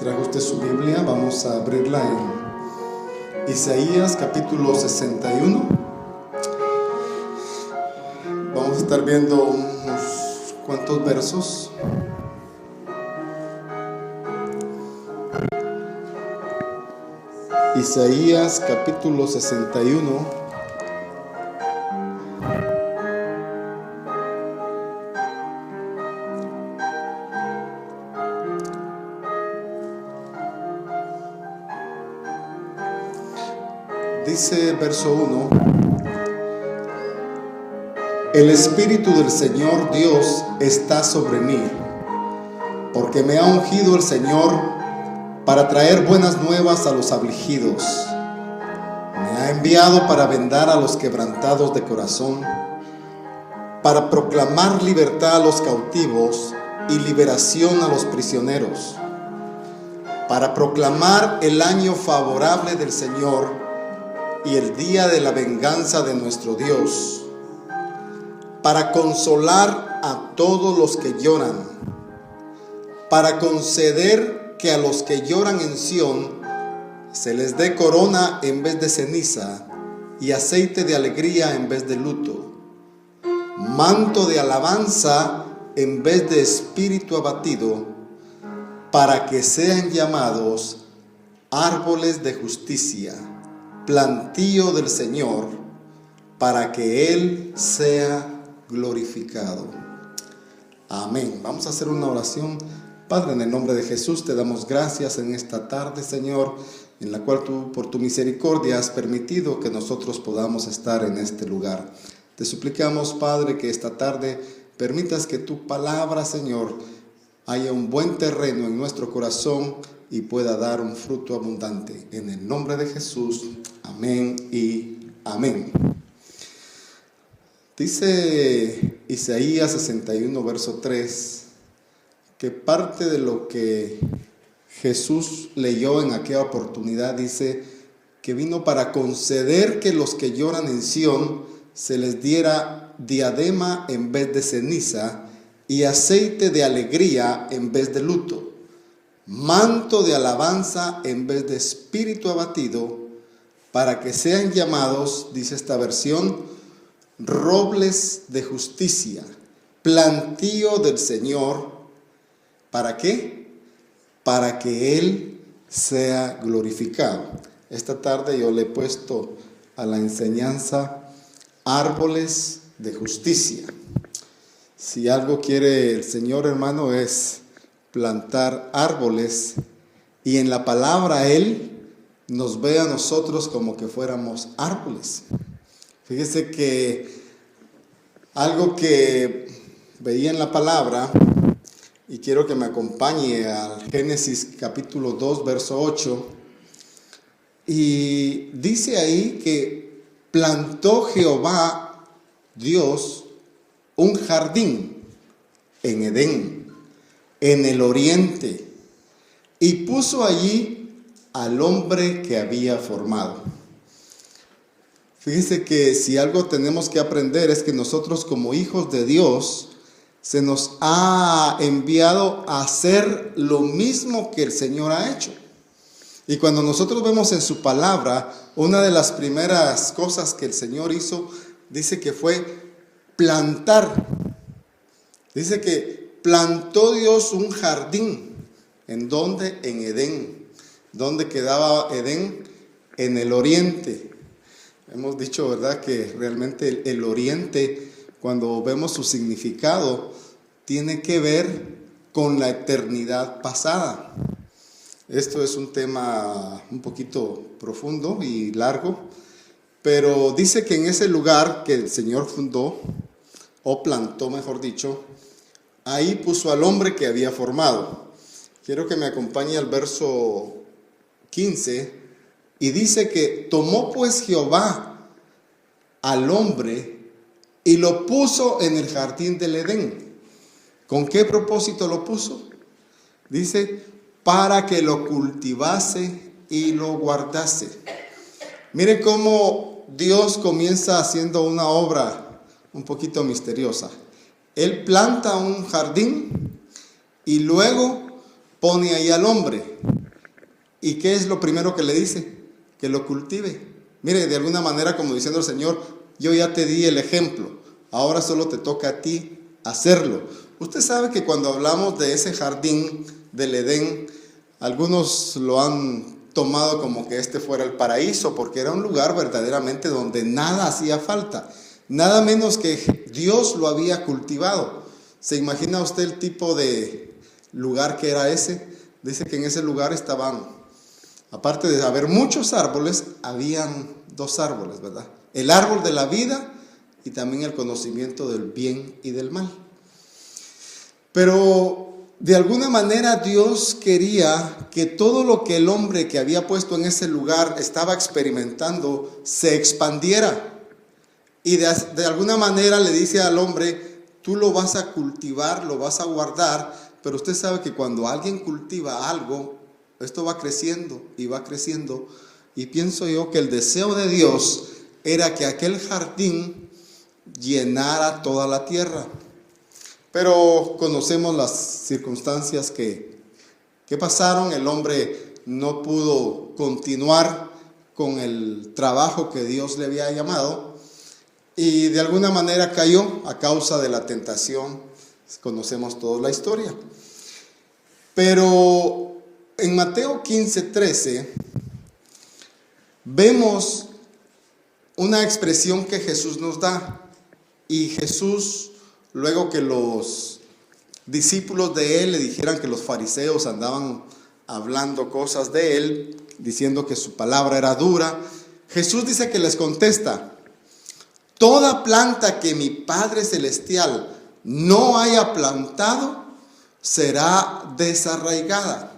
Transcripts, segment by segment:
trajo usted su Biblia, vamos a abrirla en Isaías capítulo 61. Vamos a estar viendo unos cuantos versos. Isaías capítulo 61. Dice el verso 1: El Espíritu del Señor Dios está sobre mí, porque me ha ungido el Señor para traer buenas nuevas a los afligidos. Me ha enviado para vendar a los quebrantados de corazón, para proclamar libertad a los cautivos y liberación a los prisioneros, para proclamar el año favorable del Señor y el día de la venganza de nuestro Dios, para consolar a todos los que lloran, para conceder que a los que lloran en Sión se les dé corona en vez de ceniza y aceite de alegría en vez de luto, manto de alabanza en vez de espíritu abatido, para que sean llamados árboles de justicia, plantío del Señor, para que Él sea glorificado. Amén. Vamos a hacer una oración. Padre, en el nombre de Jesús te damos gracias en esta tarde, Señor, en la cual tú, por tu misericordia, has permitido que nosotros podamos estar en este lugar. Te suplicamos, Padre, que esta tarde permitas que tu palabra, Señor, haya un buen terreno en nuestro corazón y pueda dar un fruto abundante. En el nombre de Jesús, amén y amén. Dice Isaías 61, verso 3, que parte de lo que Jesús leyó en aquella oportunidad dice que vino para conceder que los que lloran en Sión se les diera diadema en vez de ceniza y aceite de alegría en vez de luto, manto de alabanza en vez de espíritu abatido, para que sean llamados, dice esta versión, robles de justicia, plantío del Señor. ¿Para qué? Para que Él sea glorificado. Esta tarde yo le he puesto a la enseñanza árboles de justicia. Si algo quiere el Señor, hermano, es plantar árboles, y en la palabra Él nos ve a nosotros como que fuéramos árboles. Fíjese que algo que veía en la palabra, y quiero que me acompañe al Génesis capítulo 2, verso 8, y dice ahí que plantó Jehová Dios un jardín en Edén, en el oriente, y puso allí al hombre que había formado. Fíjense que si algo tenemos que aprender es que nosotros, como hijos de Dios, se nos ha enviado a hacer lo mismo que el Señor ha hecho. Y cuando nosotros vemos en su palabra, una de las primeras cosas que el Señor hizo, dice que fue plantar. Dice que plantó Dios un jardín. ¿En dónde? En Edén. ¿Dónde quedaba Edén? En el oriente. Hemos dicho, ¿verdad?, que realmente el oriente, cuando vemos su significado, tiene que ver con la eternidad pasada. Esto es un tema un poquito profundo y largo, pero dice que en ese lugar que el Señor fundó, o plantó, mejor dicho, ahí puso al hombre que había formado. Quiero que me acompañe al verso 15, y dice que tomó pues Jehová al hombre y lo puso en el jardín del Edén. ¿Con qué propósito lo puso? Dice, para que lo cultivase y lo guardase. Mire cómo Dios comienza haciendo una obra un poquito misteriosa. Él planta un jardín y luego pone ahí al hombre. ¿Y qué es lo primero que le dice? Que lo cultive. Mire, de alguna manera como diciendo el Señor, yo ya te di el ejemplo, ahora solo te toca a ti hacerlo. Usted sabe que cuando hablamos de ese jardín del Edén, algunos lo han tomado como que este fuera el paraíso, porque era un lugar verdaderamente donde nada hacía falta, nada menos que Dios lo había cultivado. ¿Se imagina usted el tipo de lugar que era ese? Dice que en ese lugar estaban, aparte de haber muchos árboles, habían 2 árboles, ¿verdad? El árbol de la vida y también el conocimiento del bien y del mal. Pero de alguna manera Dios quería que todo lo que el hombre que había puesto en ese lugar estaba experimentando se expandiera. Y de alguna manera le dice al hombre, tú lo vas a cultivar, lo vas a guardar, pero usted sabe que cuando alguien cultiva algo, esto va creciendo y va creciendo. Y pienso yo que el deseo de Dios era que aquel jardín llenara toda la tierra. Pero conocemos las circunstancias que pasaron. El hombre no pudo continuar con el trabajo que Dios le había llamado y de alguna manera cayó a causa de la tentación. Conocemos toda la historia. Pero en Mateo 15:13 vemos una expresión que Jesús nos da. Y Jesús, luego que los discípulos de él le dijeran que los fariseos andaban hablando cosas de él, diciendo que su palabra era dura, Jesús dice que les contesta: toda planta que mi Padre Celestial no haya plantado será desarraigada.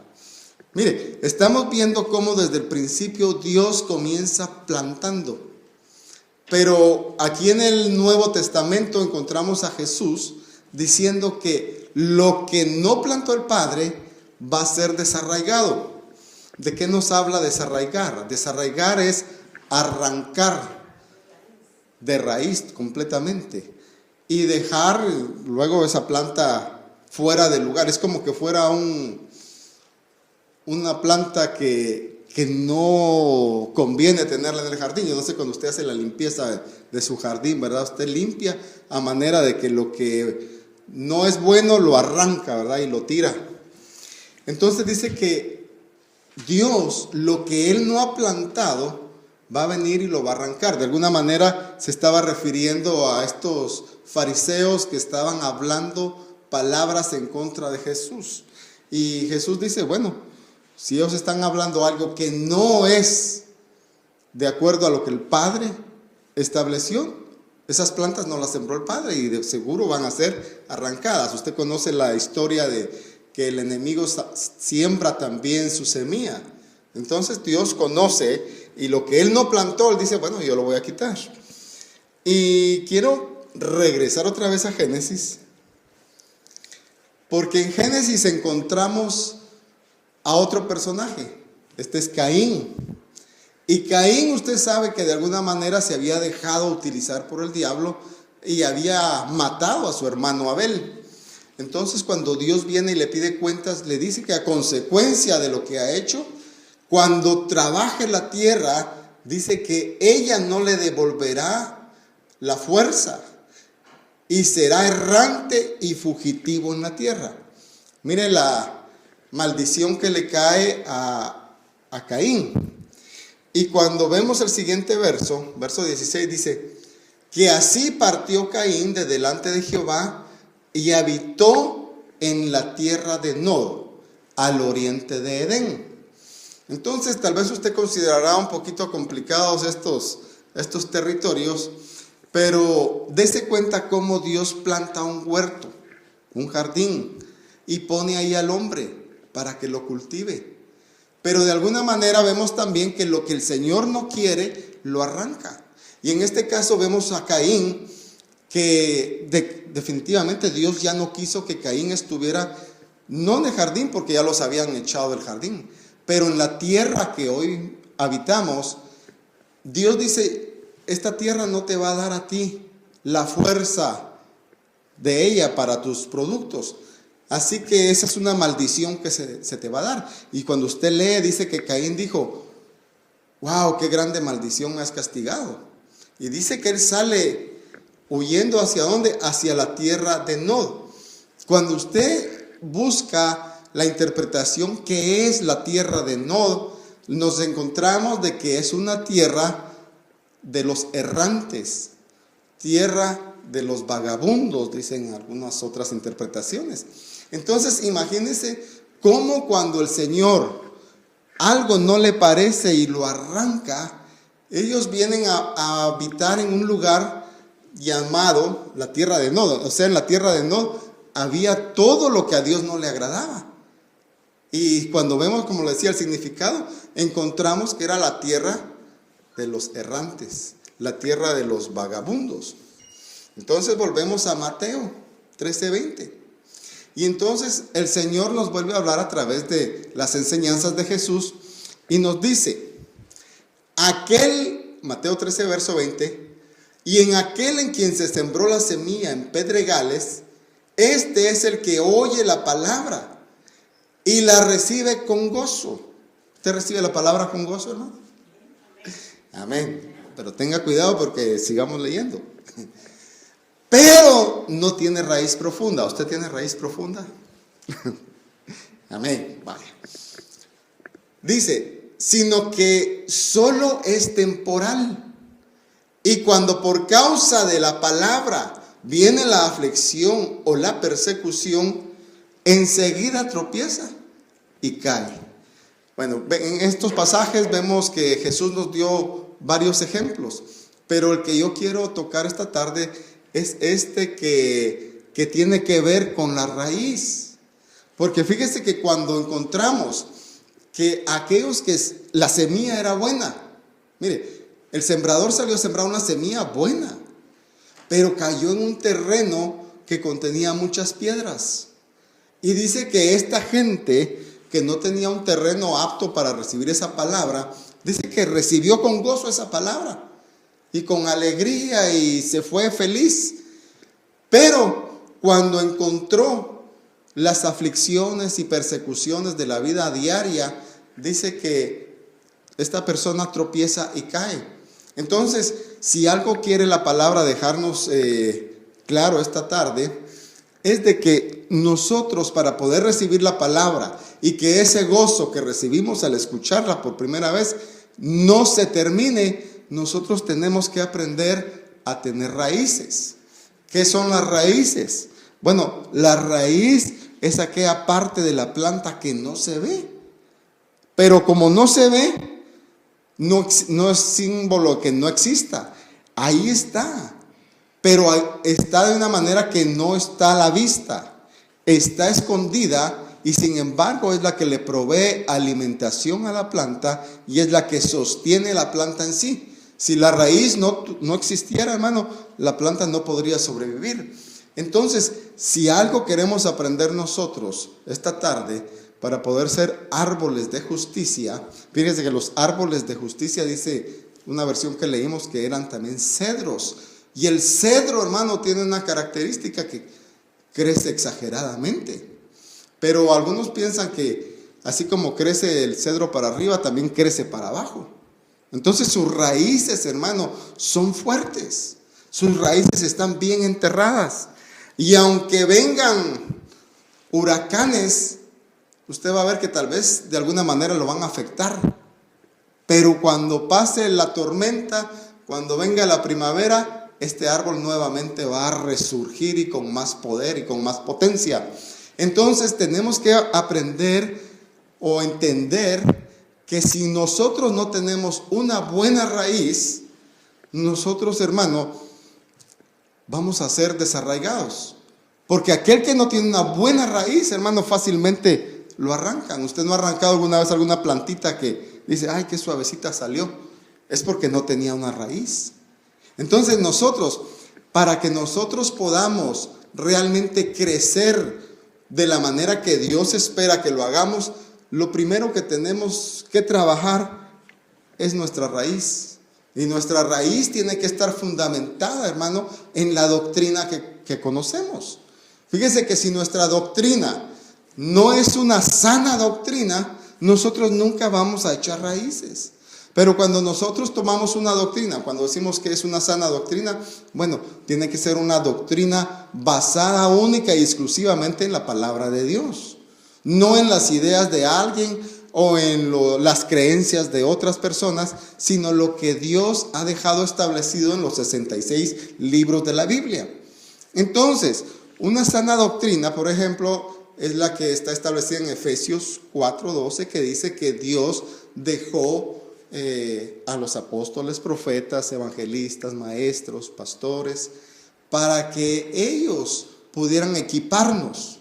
Mire, estamos viendo cómo desde el principio Dios comienza plantando. Pero aquí en el Nuevo Testamento encontramos a Jesús diciendo que lo que no plantó el Padre va a ser desarraigado. ¿De qué nos habla desarraigar? Desarraigar es arrancar de raíz completamente y dejar luego esa planta fuera del lugar. Es como que fuera una planta que no conviene tenerla en el jardín. Yo no sé, cuando usted hace la limpieza de su jardín, ¿verdad? Usted limpia a manera de que lo que no es bueno lo arranca, ¿verdad? Y lo tira. Entonces dice que Dios, lo que Él no ha plantado, va a venir y lo va a arrancar. De alguna manera se estaba refiriendo a estos fariseos que estaban hablando palabras en contra de Jesús. Y Jesús dice, bueno, si ellos están hablando algo que no es de acuerdo a lo que el Padre estableció, esas plantas no las sembró el Padre y de seguro van a ser arrancadas. Usted conoce la historia de que el enemigo siembra también su semilla. Entonces Dios conoce, y lo que Él no plantó, Él dice, bueno, yo lo voy a quitar. Y quiero regresar otra vez a Génesis, porque en Génesis encontramos a otro personaje. Este es Caín. Y Caín, usted sabe que de alguna manera se había dejado utilizar por el diablo y había matado a su hermano Abel. Entonces, cuando Dios viene y le pide cuentas, le dice que a consecuencia de lo que ha hecho, cuando trabaje la tierra, dice que ella no le devolverá la fuerza y será errante y fugitivo en la tierra. Mire la maldición que le cae a Caín. Y cuando vemos el siguiente verso, verso 16, dice que así partió Caín de delante de Jehová y habitó en la tierra de Nod, al oriente de Edén. Entonces tal vez usted considerará un poquito complicados estos territorios, pero dése cuenta cómo Dios planta un huerto, un jardín, y pone ahí al hombre para que lo cultive. Pero de alguna manera vemos también que lo que el Señor no quiere, lo arranca. Y en este caso vemos a Caín, que definitivamente Dios ya no quiso que Caín estuviera, no en el jardín, porque ya los habían echado del jardín, pero en la tierra que hoy habitamos. Dios dice, esta tierra no te va a dar a ti la fuerza de ella para tus productos. Así que esa es una maldición que se te va a dar. Y cuando usted lee, dice que Caín dijo, wow, qué grande maldición me has castigado. Y dice que él sale huyendo ¿hacia dónde? Hacia la tierra de Nod. Cuando usted busca la interpretación que es la tierra de Nod, nos encontramos de que es una tierra de los errantes, tierra de los vagabundos, dicen algunas otras interpretaciones. Entonces imagínense cómo cuando el Señor algo no le parece y lo arranca, ellos vienen a habitar en un lugar llamado la tierra de Nod. O sea, en la tierra de Nod había todo lo que a Dios no le agradaba. Y cuando vemos, como le decía, el significado, encontramos que era la tierra de los errantes, la tierra de los vagabundos. Entonces volvemos a Mateo 13:20. Y entonces el Señor nos vuelve a hablar a través de las enseñanzas de Jesús y nos dice, Mateo 13, verso 20, y en aquel en quien se sembró la semilla en pedregales, este es el que oye la palabra y la recibe con gozo. ¿Usted recibe la palabra con gozo, hermano? Amén. Pero tenga cuidado porque sigamos leyendo. Pero no tiene raíz profunda. ¿Usted tiene raíz profunda? Amén. Vaya. Dice, sino que solo es temporal. Y cuando por causa de la palabra viene la aflicción o la persecución, enseguida tropieza y cae. Bueno, en estos pasajes vemos que Jesús nos dio varios ejemplos, pero el que yo quiero tocar esta tarde es este que tiene que ver con la raíz. Porque fíjese que cuando encontramos que aquellos que la semilla era buena, mire, el sembrador salió a sembrar una semilla buena, pero cayó en un terreno que contenía muchas piedras. Y dice que esta gente que no tenía un terreno apto para recibir esa palabra, dice que recibió con gozo esa palabra y con alegría y se fue feliz. Pero cuando encontró las aflicciones y persecuciones de la vida diaria, dice que esta persona tropieza y cae. Entonces, si algo quiere la palabra dejarnos claro esta tarde, es de que nosotros, para poder recibir la palabra y que ese gozo que recibimos al escucharla por primera vez no se termine, nosotros tenemos que aprender a tener raíces. ¿Qué son las raíces? Bueno, la raíz es aquella parte de la planta que no se ve. Pero como no se ve, no es símbolo que no exista. Ahí está. Pero está de una manera que no está a la vista. Está escondida y sin embargo es la que le provee alimentación a la planta y es la que sostiene la planta en sí. Si la raíz no existiera, hermano, la planta no podría sobrevivir. Entonces, si algo queremos aprender nosotros esta tarde para poder ser árboles de justicia, fíjense que los árboles de justicia, dice una versión que leímos, que eran también cedros. Y el cedro, hermano, tiene una característica que crece exageradamente. Pero algunos piensan que así como crece el cedro para arriba, también crece para abajo. Entonces sus raíces, hermano, son fuertes. Sus raíces están bien enterradas. Y aunque vengan huracanes, usted va a ver que tal vez de alguna manera lo van a afectar. Pero cuando pase la tormenta, cuando venga la primavera, este árbol nuevamente va a resurgir y con más poder y con más potencia. Entonces tenemos que aprender o entender que si nosotros no tenemos una buena raíz, nosotros, hermano, vamos a ser desarraigados. Porque aquel que no tiene una buena raíz, hermano, fácilmente lo arrancan. Usted no ha arrancado alguna vez alguna plantita que dice, ay, qué suavecita salió. Es porque no tenía una raíz. Entonces nosotros, para que nosotros podamos realmente crecer de la manera que Dios espera que lo hagamos, lo primero que tenemos que trabajar es nuestra raíz. Y nuestra raíz tiene que estar fundamentada, hermano, en la doctrina que conocemos. Fíjese que si nuestra doctrina no es una sana doctrina, nosotros nunca vamos a echar raíces. Pero cuando nosotros tomamos una doctrina, cuando decimos que es una sana doctrina, bueno, tiene que ser una doctrina basada única y exclusivamente en la palabra de Dios, no en las ideas de alguien o en las creencias de otras personas, sino lo que Dios ha dejado establecido en los 66 libros de la Biblia. Entonces, una sana doctrina, por ejemplo, es la que está establecida en Efesios 4:12, que dice que Dios dejó a los apóstoles, profetas, evangelistas, maestros, pastores, para que ellos pudieran equiparnos.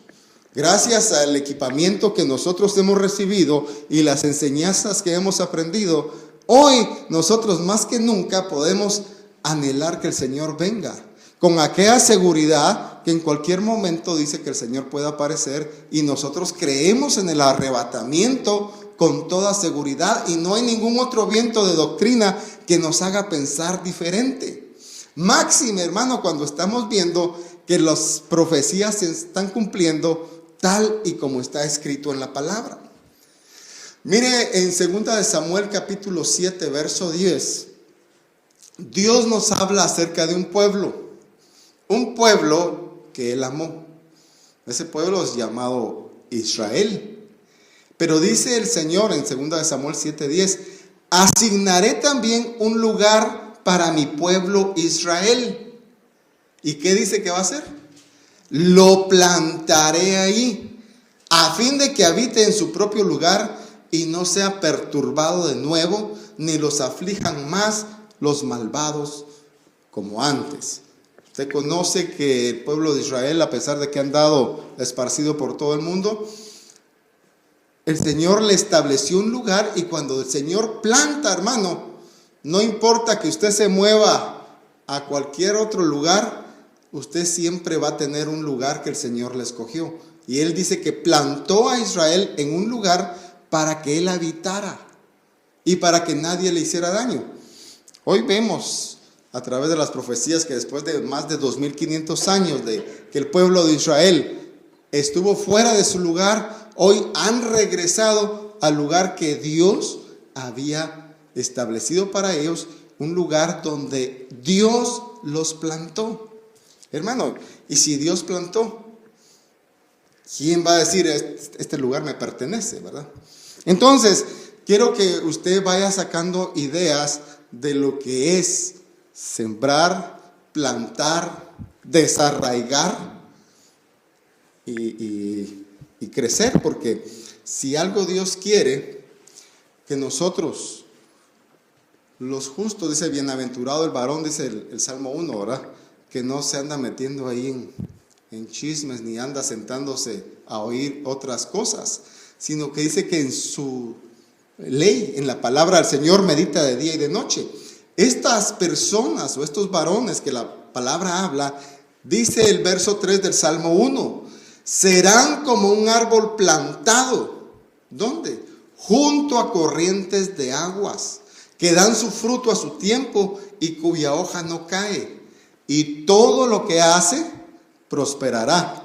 Gracias al equipamiento que nosotros hemos recibido y las enseñanzas que hemos aprendido, hoy nosotros más que nunca podemos anhelar que el Señor venga, con aquella seguridad que en cualquier momento dice que el Señor puede aparecer, y nosotros creemos en el arrebatamiento con toda seguridad, y no hay ningún otro viento de doctrina que nos haga pensar diferente. Máxime, hermano, cuando estamos viendo que las profecías se están cumpliendo tal y como está escrito en la palabra. Mire, en 2 de Samuel capítulo 7, verso 10, Dios nos habla acerca de un pueblo que Él amó. Ese pueblo es llamado Israel. Pero dice el Señor en 2 de Samuel 7:10, asignaré también un lugar para mi pueblo Israel. ¿Y qué dice que va a hacer? Lo plantaré ahí, a fin de que habite en su propio lugar y no sea perturbado de nuevo, ni los aflijan más los malvados como antes. Usted conoce que el pueblo de Israel, a pesar de que han andado esparcido por todo el mundo, el Señor le estableció un lugar, y cuando el Señor planta, hermano, no importa que usted se mueva a cualquier otro lugar, usted siempre va a tener un lugar que el Señor le escogió. Y Él dice que plantó a Israel en un lugar para que Él habitara y para que nadie le hiciera daño. Hoy vemos a través de las profecías que después de más de 2500 años de que el pueblo de Israel estuvo fuera de su lugar, hoy han regresado al lugar que Dios había establecido para ellos, un lugar donde Dios los plantó. Hermano, y si Dios plantó, ¿quién va a decir este lugar me pertenece, verdad? Entonces, quiero que usted vaya sacando ideas de lo que es sembrar, plantar, desarraigar y crecer, porque si algo Dios quiere, que nosotros, los justos, dice, bienaventurado el varón, dice el Salmo 1, ¿verdad? Que no se anda metiendo ahí en chismes, ni anda sentándose a oír otras cosas, sino que dice que en su ley, en la palabra del Señor, medita de día y de noche. Estas personas o estos varones que la palabra habla, dice el verso 3 del Salmo 1, serán como un árbol plantado. ¿Dónde? Junto a corrientes de aguas, que dan su fruto a su tiempo y cuya hoja no cae. Y todo lo que hace prosperará.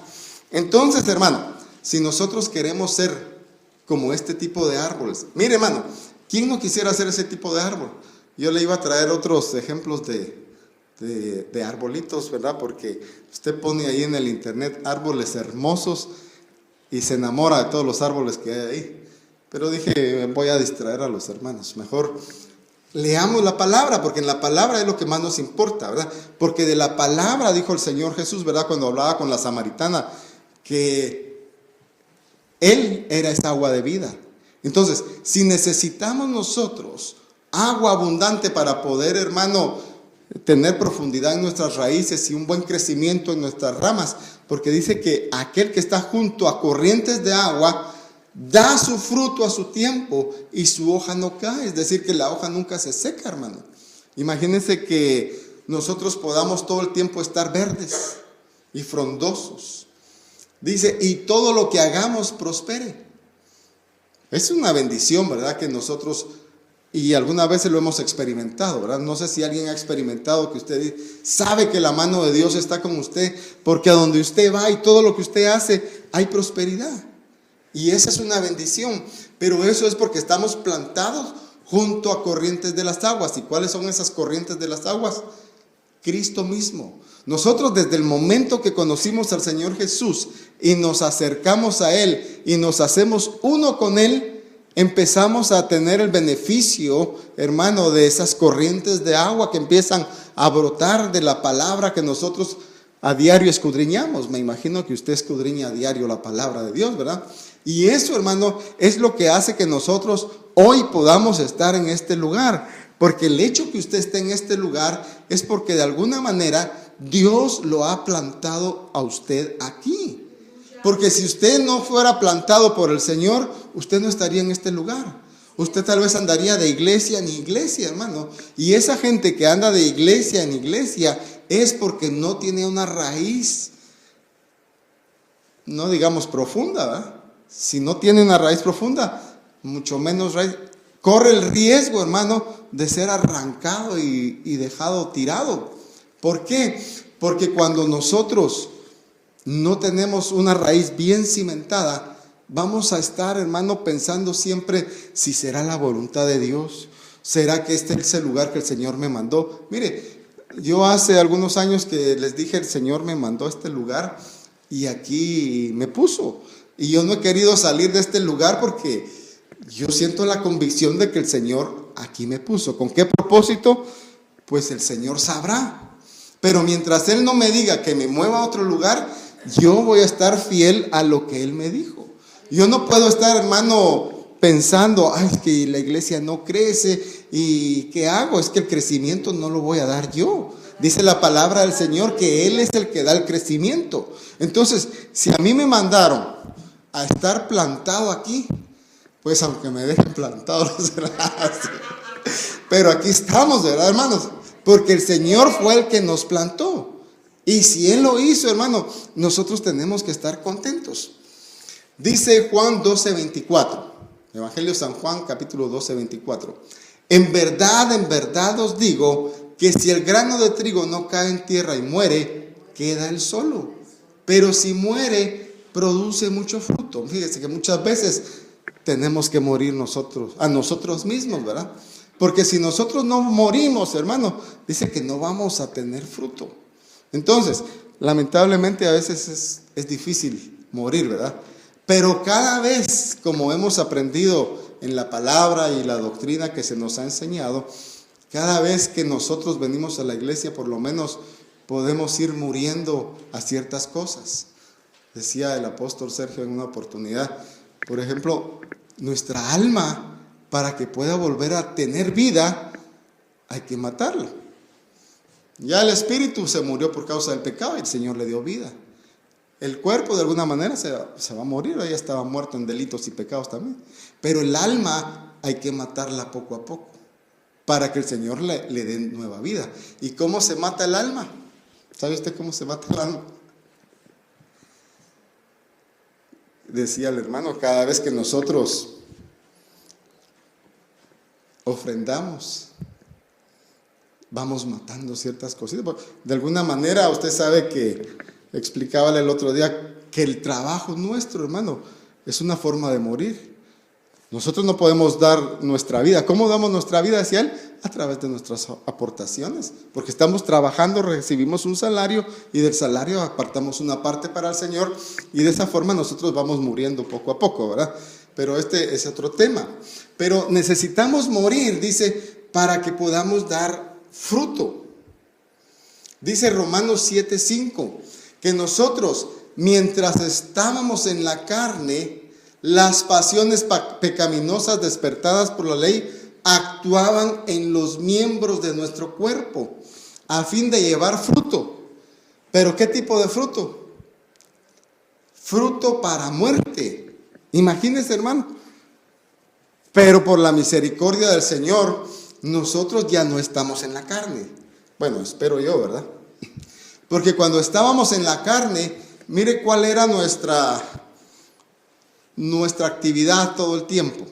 Entonces, hermano, si nosotros queremos ser como este tipo de árboles, mire, hermano, ¿quién no quisiera ser ese tipo de árbol? Yo le iba a traer otros ejemplos de arbolitos, ¿verdad? Porque usted pone ahí en el internet árboles hermosos y se enamora de todos los árboles que hay ahí. Pero dije, voy a distraer a los hermanos. Mejor leamos la palabra, porque en la palabra es lo que más nos importa, ¿verdad? Porque de la palabra dijo el Señor Jesús, ¿verdad? Cuando hablaba con la samaritana, que Él era esa agua de vida. Entonces, si necesitamos nosotros agua abundante para poder, hermano, tener profundidad en nuestras raíces y un buen crecimiento en nuestras ramas, porque dice que aquel que está junto a corrientes de agua da su fruto a su tiempo y su hoja no cae, es decir, que la hoja nunca se seca, hermano. Imagínense que nosotros podamos todo el tiempo estar verdes y frondosos. Dice, y todo lo que hagamos prospere. Es una bendición, ¿verdad? Que nosotros Y algunas veces lo hemos experimentado, ¿verdad? No sé si alguien ha experimentado que usted sabe que la mano de Dios está con usted, porque a donde usted va y todo lo que usted hace, hay prosperidad. Y esa es una bendición, pero eso es porque estamos plantados junto a corrientes de las aguas. ¿Y cuáles son esas corrientes de las aguas? Cristo mismo. Nosotros desde el momento que conocimos al Señor Jesús y nos acercamos a Él y nos hacemos uno con Él, empezamos a tener el beneficio, hermano, de esas corrientes de agua que empiezan a brotar de la palabra que nosotros a diario escudriñamos. Me imagino que usted escudriña a diario la palabra de Dios, ¿verdad? Y eso, hermano, es lo que hace que nosotros hoy podamos estar en este lugar. Porque el hecho que usted esté en este lugar es porque de alguna manera Dios lo ha plantado a usted aquí. Porque si usted no fuera plantado por el Señor, usted no estaría en este lugar. Usted tal vez andaría de iglesia en iglesia, hermano. Y esa gente que anda de iglesia en iglesia es porque no tiene una raíz, no digamos profunda, ¿verdad? Si no tiene una raíz profunda, mucho menos raíz, corre el riesgo, hermano, de ser arrancado y dejado tirado. ¿Por qué? Porque cuando nosotros no tenemos una raíz bien cimentada, vamos a estar, hermano, pensando siempre si será la voluntad de Dios. ¿Será que este es el lugar que el Señor me mandó? Mire, yo hace algunos años que les dije, el Señor me mandó a este lugar y aquí me puso. Y yo no he querido salir de este lugar porque yo siento la convicción de que el Señor aquí me puso. ¿Con qué propósito? Pues el Señor sabrá. Pero mientras Él no me diga que me mueva a otro lugar, yo voy a estar fiel a lo que Él me dijo. Yo no puedo estar, hermano, pensando, ay, es que la iglesia no crece y ¿qué hago? Es que el crecimiento no lo voy a dar yo. Dice la palabra del Señor que Él es el que da el crecimiento. Entonces, si a mí me mandaron a estar plantado aquí, pues aunque me dejen plantado, no será así. Pero aquí estamos, ¿verdad, hermanos? Porque el Señor fue el que nos plantó. Y si Él lo hizo, hermano, nosotros tenemos que estar contentos. Dice Juan 12:24, Evangelio de San Juan, capítulo 12:24. En verdad os digo que si el grano de trigo no cae en tierra y muere, queda él solo. Pero si muere, produce mucho fruto. Fíjese que muchas veces tenemos que morir a nosotros mismos, ¿verdad? Porque si nosotros no morimos, hermano, dice que no vamos a tener fruto. Entonces, lamentablemente a veces es difícil morir, ¿verdad? Pero cada vez, como hemos aprendido en la palabra y la doctrina que se nos ha enseñado, cada vez que nosotros venimos a la iglesia, por lo menos podemos ir muriendo a ciertas cosas. Decía el apóstol Sergio en una oportunidad, por ejemplo, nuestra alma, para que pueda volver a tener vida, hay que matarla. Ya el espíritu se murió por causa del pecado y el Señor le dio vida. El cuerpo de alguna manera se va a morir, ya estaba muerto en delitos y pecados también. Pero el alma hay que matarla poco a poco para que el Señor le dé nueva vida. ¿Y cómo se mata el alma? ¿Sabe usted cómo se mata el alma? Decía el hermano, cada vez que nosotros ofrendamos, vamos matando ciertas cositas. De alguna manera, usted sabe que, explicábale el otro día, que el trabajo nuestro, hermano, es una forma de morir. Nosotros no podemos dar nuestra vida. ¿Cómo damos nuestra vida hacia Él? A través de nuestras aportaciones. Porque estamos trabajando, recibimos un salario y del salario apartamos una parte para el Señor y de esa forma nosotros vamos muriendo poco a poco, ¿verdad? Pero este es otro tema. Pero necesitamos morir, dice, para que podamos dar fruto. Dice Romanos 7:5, que nosotros, mientras estábamos en la carne, las pasiones pecaminosas despertadas por la ley actuaban en los miembros de nuestro cuerpo a fin de llevar fruto. ¿Pero qué tipo de fruto? Fruto para muerte. Imagínense, hermano. Pero por la misericordia del Señor, nosotros ya no estamos en la carne. Bueno, espero yo, ¿verdad? Porque cuando estábamos en la carne, mire cuál era nuestra actividad todo el tiempo.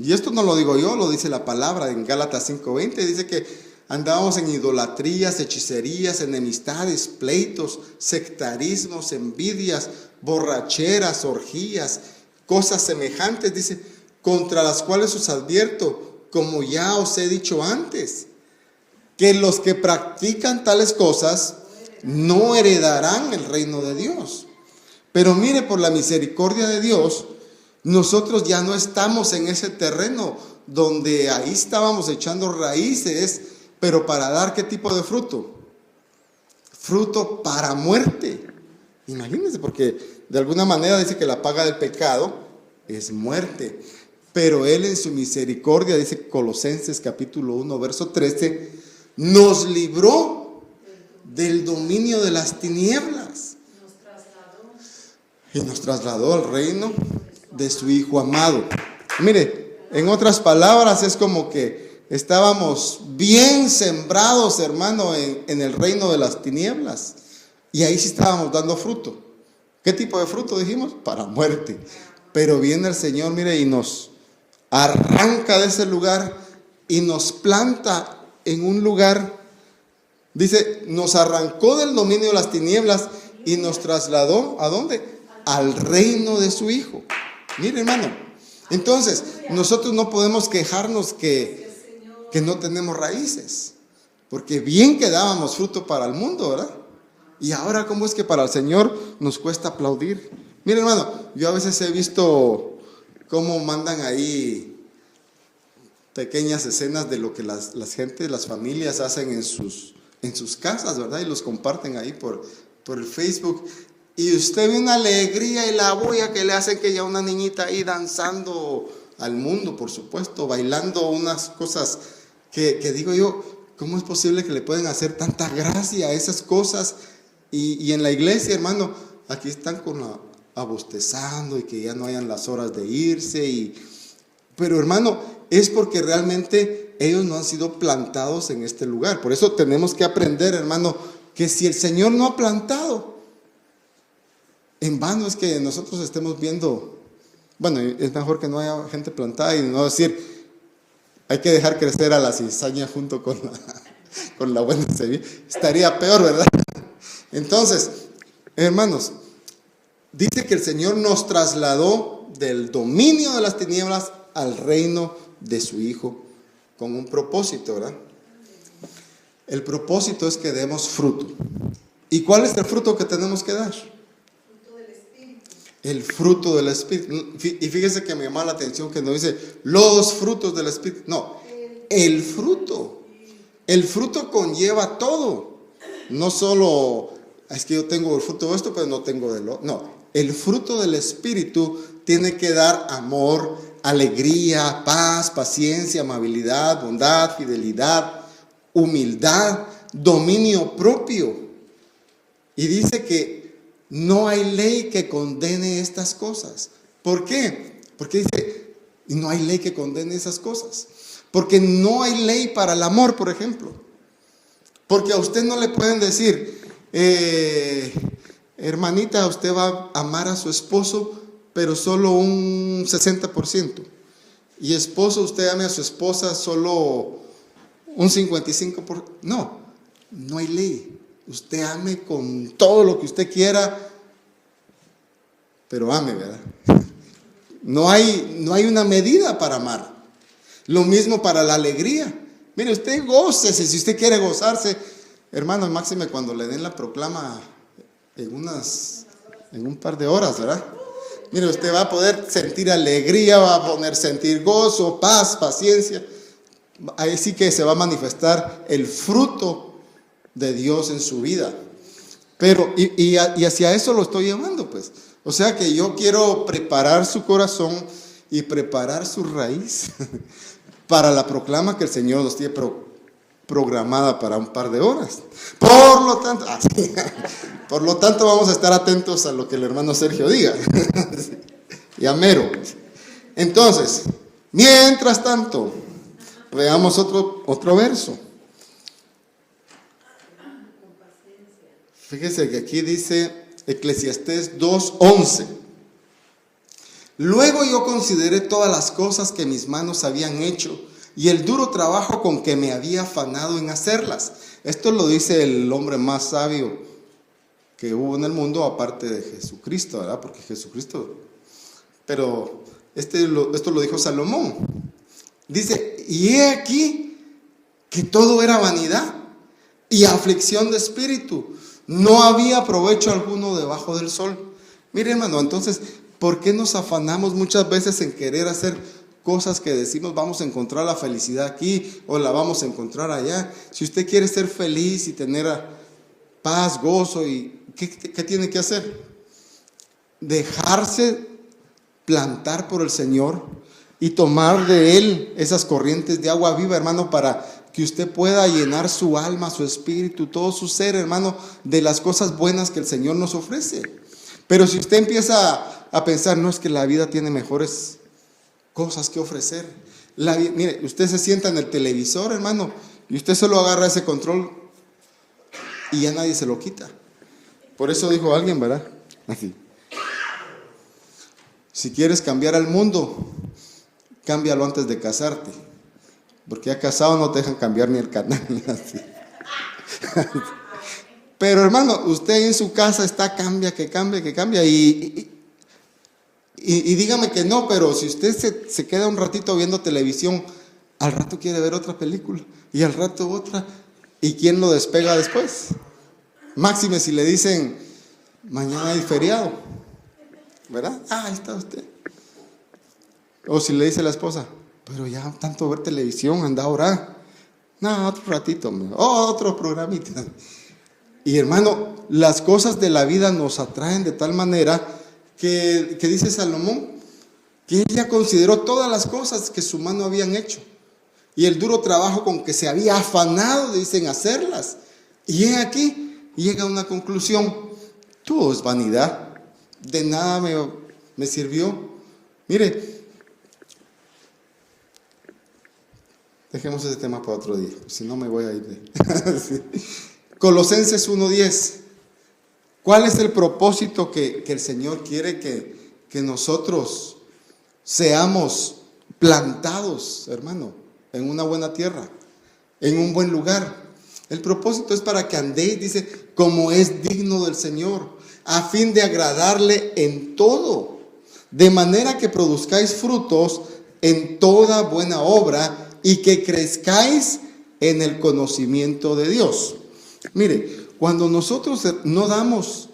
Y esto no lo digo yo, lo dice la palabra en Gálatas 5:20. Dice que andábamos en idolatrías, hechicerías, enemistades, pleitos, sectarismos, envidias, borracheras, orgías, cosas semejantes, dice, contra las cuales os advierto, como ya os he dicho antes, que los que practican tales cosas no heredarán el reino de Dios. Pero mire, por la misericordia de Dios, nosotros ya no estamos en ese terreno donde ahí estábamos echando raíces, pero para dar ¿qué tipo de fruto? Fruto para muerte. Imagínense, porque de alguna manera dice que la paga del pecado es muerte. Pero Él en su misericordia, dice Colosenses capítulo 1, verso 13, nos libró del dominio de las tinieblas y nos trasladó al reino de su Hijo amado. Mire, en otras palabras, es como que estábamos bien sembrados, hermano, en el reino de las tinieblas. Y ahí sí estábamos dando fruto. ¿Qué tipo de fruto dijimos? Para muerte. Pero viene el Señor, mire, y nos arranca de ese lugar y nos planta en un lugar. Dice, nos arrancó del dominio de las tinieblas y nos trasladó, ¿a dónde? Al reino de su Hijo. Mire, hermano, entonces nosotros no podemos quejarnos que no tenemos raíces, porque bien que dábamos fruto para el mundo, ¿verdad? Y ahora, ¿cómo es que para el Señor nos cuesta aplaudir? Mire, hermano, yo a veces he visto cómo mandan ahí pequeñas escenas de lo que las gentes, las familias hacen en sus casas, ¿verdad? Y los comparten ahí por el Facebook. Y usted ve una alegría y la bulla que le hacen, que ya una niñita ahí danzando al mundo, por supuesto, bailando unas cosas que digo yo, ¿cómo es posible que le pueden hacer tanta gracia a esas cosas? Y en la iglesia, hermano, aquí están abostezando y que ya no hayan las horas de irse. Pero, hermano, es porque realmente ellos no han sido plantados en este lugar. Por eso tenemos que aprender, hermano, que si el Señor no ha plantado, en vano es que nosotros estemos viendo. Bueno, es mejor que no haya gente plantada y no decir, hay que dejar crecer a la cizaña junto con la buena semilla. Estaría peor, ¿verdad? Entonces, hermanos, dice que el Señor nos trasladó del dominio de las tinieblas al reino de su Hijo con un propósito, ¿verdad? El propósito es que demos fruto. ¿Y cuál es el fruto que tenemos que dar? El fruto del Espíritu. Y fíjese que me llama la atención que no dice los frutos del Espíritu. No, el fruto. El fruto conlleva todo. No solo, es que yo tengo el fruto de esto, pero no tengo de lo. No, el fruto del Espíritu tiene que dar amor, alegría, paz, paciencia, amabilidad, bondad, fidelidad, humildad, dominio propio. Y dice que no hay ley que condene estas cosas. ¿Por qué? Porque dice, no hay ley que condene esas cosas. Porque no hay ley para el amor, por ejemplo. Porque a usted no le pueden decir, hermanita, usted va a amar a su esposo, pero solo un 60%. Y esposo, usted ame a su esposa solo un 55%. No hay ley. Usted ame con todo lo que usted quiera, pero ame, ¿verdad? No hay una medida para amar. Lo mismo para la alegría. Mire, usted gócese si usted quiere gozarse. Hermano, máxime cuando le den la proclama en un par de horas, ¿verdad? Mire, usted va a poder sentir alegría, va a poder sentir gozo, paz, paciencia. Ahí sí que se va a manifestar el fruto de Dios en su vida. Pero, y hacia eso lo estoy llevando, pues. O sea que yo quiero preparar su corazón y preparar su raíz para la proclama que el Señor nos tiene programada para un par de horas. Por lo tanto, vamos a estar atentos a lo que el hermano Sergio diga. Ya mero. Entonces, mientras tanto, veamos otro verso. Fíjese que aquí dice Eclesiastés 2:11. Luego yo consideré todas las cosas que mis manos habían hecho y el duro trabajo con que me había afanado en hacerlas. Esto lo dice el hombre más sabio que hubo en el mundo, aparte de Jesucristo, ¿verdad? Porque Jesucristo, pero esto lo dijo Salomón. Dice, y he aquí que todo era vanidad y aflicción de espíritu. No había provecho alguno debajo del sol. Mire, hermano, entonces, ¿por qué nos afanamos muchas veces en querer hacer cosas que decimos vamos a encontrar la felicidad aquí o la vamos a encontrar allá? Si usted quiere ser feliz y tener paz, gozo, ¿qué tiene que hacer? Dejarse plantar por el Señor y tomar de Él esas corrientes de agua viva, hermano, para que usted pueda llenar su alma, su espíritu, todo su ser, hermano, de las cosas buenas que el Señor nos ofrece. Pero si usted empieza a pensar, no, es que la vida tiene mejores cosas que ofrecer. Mire, usted se sienta en el televisor, hermano, y usted solo agarra ese control y ya nadie se lo quita. Por eso dijo alguien, ¿verdad? Así. Si quieres cambiar al mundo, cámbialo antes de casarte. Porque ya casado no te dejan cambiar ni el canal. Así. Pero hermano, usted en su casa está cambia. Y dígame que no, pero si usted se queda un ratito viendo televisión, al rato quiere ver otra película y al rato otra. ¿Y quién lo despega después? Máxime si le dicen, mañana hay feriado, ¿verdad? Ahí está usted. O si le dice la esposa, pero ya tanto ver televisión, anda a orar. No, otro ratito, otro programita. Y hermano, las cosas de la vida nos atraen de tal manera que dice Salomón, que ella consideró todas las cosas que su mano habían hecho y el duro trabajo con que se había afanado, dicen, hacerlas. Y he aquí, llega a una conclusión, todo es vanidad, de nada me sirvió. Mire, dejemos ese tema para otro día, si no me voy a ir. Sí. Colosenses 1:10. ¿Cuál es el propósito que el Señor quiere que nosotros seamos plantados, hermano, en una buena tierra, en un buen lugar? El propósito es para que andéis, dice, como es digno del Señor, a fin de agradarle en todo, de manera que produzcáis frutos en toda buena obra y que crezcáis en el conocimiento de Dios. Mire, cuando nosotros no damos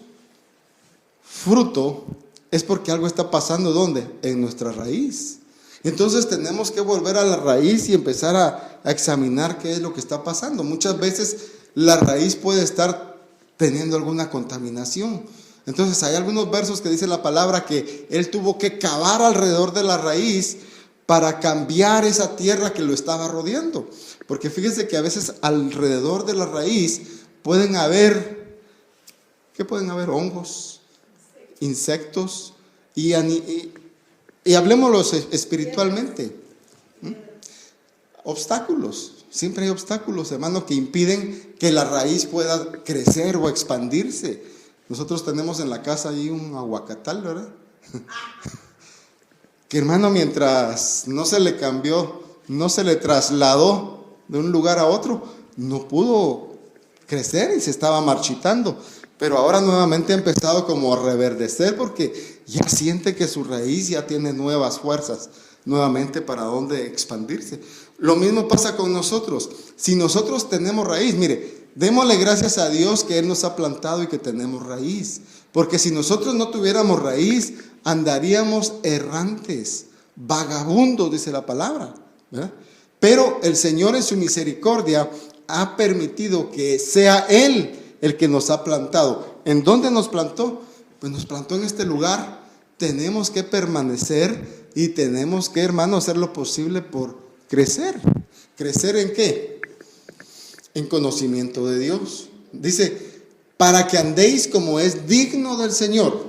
fruto, es porque algo está pasando, ¿dónde? En nuestra raíz. Entonces tenemos que volver a la raíz y empezar a examinar qué es lo que está pasando. Muchas veces la raíz puede estar teniendo alguna contaminación. Entonces hay algunos versos que dice la palabra que él tuvo que cavar alrededor de la raíz para cambiar esa tierra que lo estaba rodeando. Porque fíjense que a veces alrededor de la raíz pueden haber hongos, insectos y hablemoslo espiritualmente. Obstáculos. Siempre hay obstáculos, hermano, que impiden que la raíz pueda crecer o expandirse. Nosotros tenemos en la casa ahí un aguacatal, ¿verdad? Que, hermano, mientras no se le cambió, no se le trasladó de un lugar a otro, no pudo crecer y se estaba marchitando. Pero ahora nuevamente ha empezado como a reverdecer porque ya siente que su raíz ya tiene nuevas fuerzas, nuevamente para dónde expandirse. Lo mismo pasa con nosotros. Si nosotros tenemos raíz, mire, démosle gracias a Dios que Él nos ha plantado y que tenemos raíz. Porque si nosotros no tuviéramos raíz, andaríamos errantes, vagabundos, dice la palabra, ¿verdad? Pero el Señor en su misericordia ha permitido que sea Él el que nos ha plantado. ¿En dónde nos plantó? Pues nos plantó en este lugar. Tenemos que permanecer y tenemos que, hermano, hacer lo posible por crecer. ¿Crecer en qué? En conocimiento de Dios. Dice, para que andéis como es digno del Señor,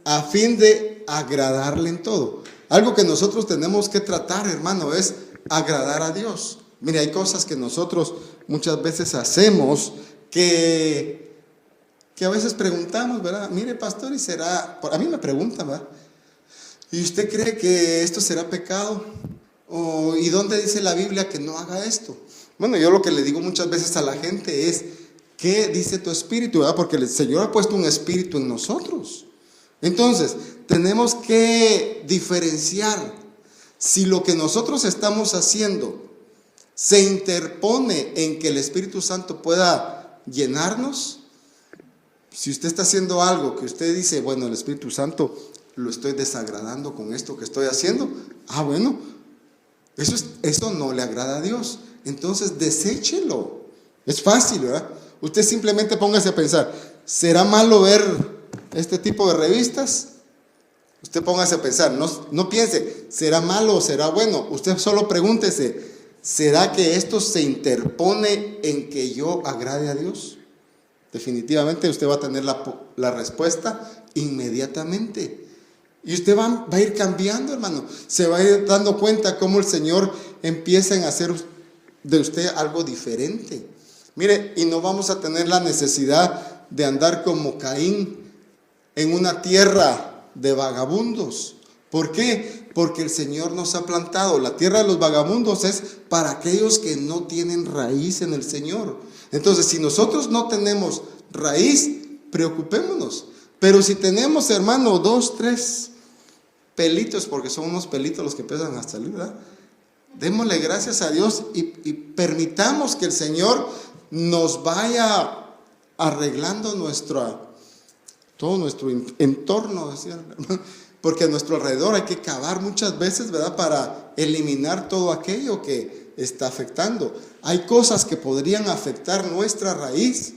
a fin de agradarle en todo. Algo que nosotros tenemos que tratar, hermano, es agradar a Dios. Mire, hay cosas que nosotros muchas veces hacemos que a veces preguntamos, ¿verdad? Mire, pastor, ¿y será? A mí me preguntan, ¿verdad? ¿Y usted cree que esto será pecado? ¿Y dónde dice la Biblia que no haga esto? Bueno, yo lo que le digo muchas veces a la gente es, ¿qué dice tu espíritu? ¿Verdad? Porque el Señor ha puesto un espíritu en nosotros. Entonces, tenemos que diferenciar si lo que nosotros estamos haciendo se interpone en que el Espíritu Santo pueda llenarnos. Si usted está haciendo algo que usted dice, bueno, el Espíritu Santo lo estoy desagradando con esto que estoy haciendo, bueno, eso no le agrada a Dios. Entonces deséchelo. Es fácil, ¿verdad? Usted simplemente póngase a pensar, ¿será malo ver este tipo de revistas? Usted póngase a pensar, no piense, ¿será malo o será bueno? Usted solo pregúntese, ¿será que esto se interpone en que yo agrade a Dios? Definitivamente usted va a tener la respuesta inmediatamente. Y usted va a ir cambiando, hermano. Se va a ir dando cuenta cómo el Señor empieza a hacer de usted algo diferente. Mire, y no vamos a tener la necesidad de andar como Caín en una tierra de vagabundos. ¿Por qué? Porque el Señor nos ha plantado. La tierra de los vagabundos es para aquellos que no tienen raíz en el Señor. Entonces, si nosotros no tenemos raíz, preocupémonos. Pero si tenemos, hermano, 2, 3 pelitos, porque son unos pelitos los que empiezan a salir, ¿verdad? Démosle gracias a Dios y permitamos que el Señor nos vaya arreglando todo nuestro entorno, decía, porque a nuestro alrededor hay que cavar muchas veces, ¿verdad? Para eliminar todo aquello que está afectando. Hay cosas que podrían afectar nuestra raíz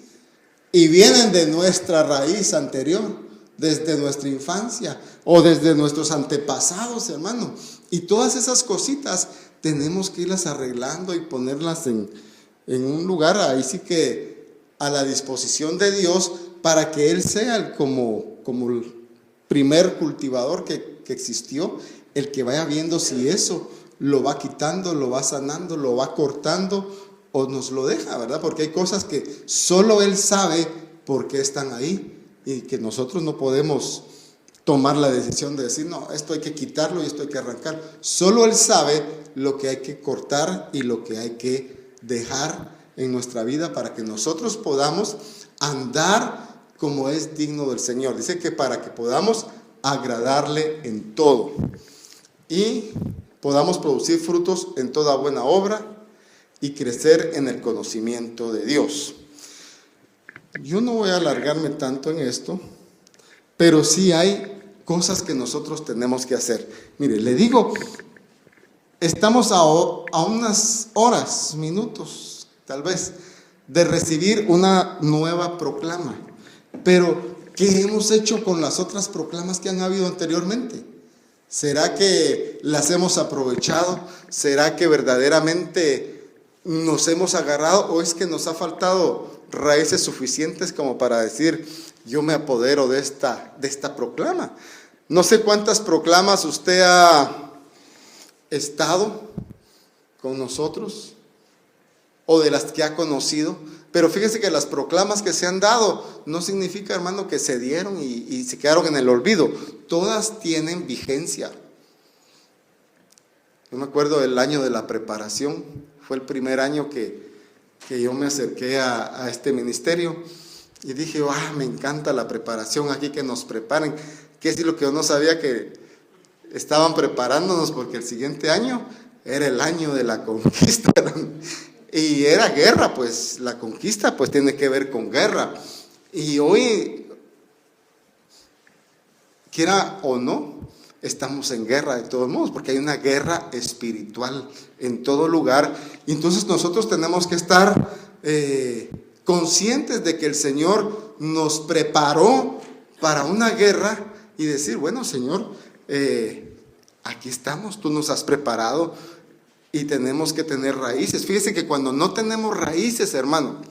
y vienen de nuestra raíz anterior, desde nuestra infancia o desde nuestros antepasados, hermano. Y todas esas cositas tenemos que irlas arreglando y ponerlas en un lugar, ahí sí que a la disposición de Dios, para que Él sea como el primer cultivador que existió, el que vaya viendo si eso lo va quitando, lo va sanando, lo va cortando o nos lo deja, ¿verdad? Porque hay cosas que solo Él sabe por qué están ahí y que nosotros no podemos tomar la decisión de decir, no, esto hay que quitarlo y esto hay que arrancar. Solo Él sabe lo que hay que cortar y lo que hay que dejar en nuestra vida para que nosotros podamos andar como es digno del Señor. Dice que para que podamos agradarle en todo y podamos producir frutos en toda buena obra y crecer en el conocimiento de Dios. Yo no voy a alargarme tanto en esto, pero sí hay cosas que nosotros tenemos que hacer. Mire, le digo, estamos a unas horas, minutos, tal vez, de recibir una nueva proclama. Pero, ¿qué hemos hecho con las otras proclamas que han habido anteriormente? ¿Será que las hemos aprovechado? ¿Será que verdaderamente nos hemos agarrado o es que nos ha faltado raíces suficientes como para decir, yo me apodero de esta proclama? No sé cuántas proclamas usted ha estado con nosotros o de las que ha conocido, pero fíjese que las proclamas que se han dado no significa, hermano, que se dieron y se quedaron en el olvido. Todas tienen vigencia. Yo me acuerdo del año de la preparación, fue el primer año que yo me acerqué a este ministerio y dije, me encanta la preparación aquí, que nos preparen. Que es lo que yo no sabía, que estaban preparándonos porque el siguiente año era el año de la conquista y era guerra, pues la conquista pues tiene que ver con guerra. Y hoy, quiera o no, estamos en guerra de todos modos, porque hay una guerra espiritual en todo lugar. Y entonces nosotros tenemos que estar conscientes de que el Señor nos preparó para una guerra y decir, bueno, Señor, aquí estamos, tú nos has preparado y tenemos que tener raíces. Fíjese que cuando no tenemos raíces, hermano,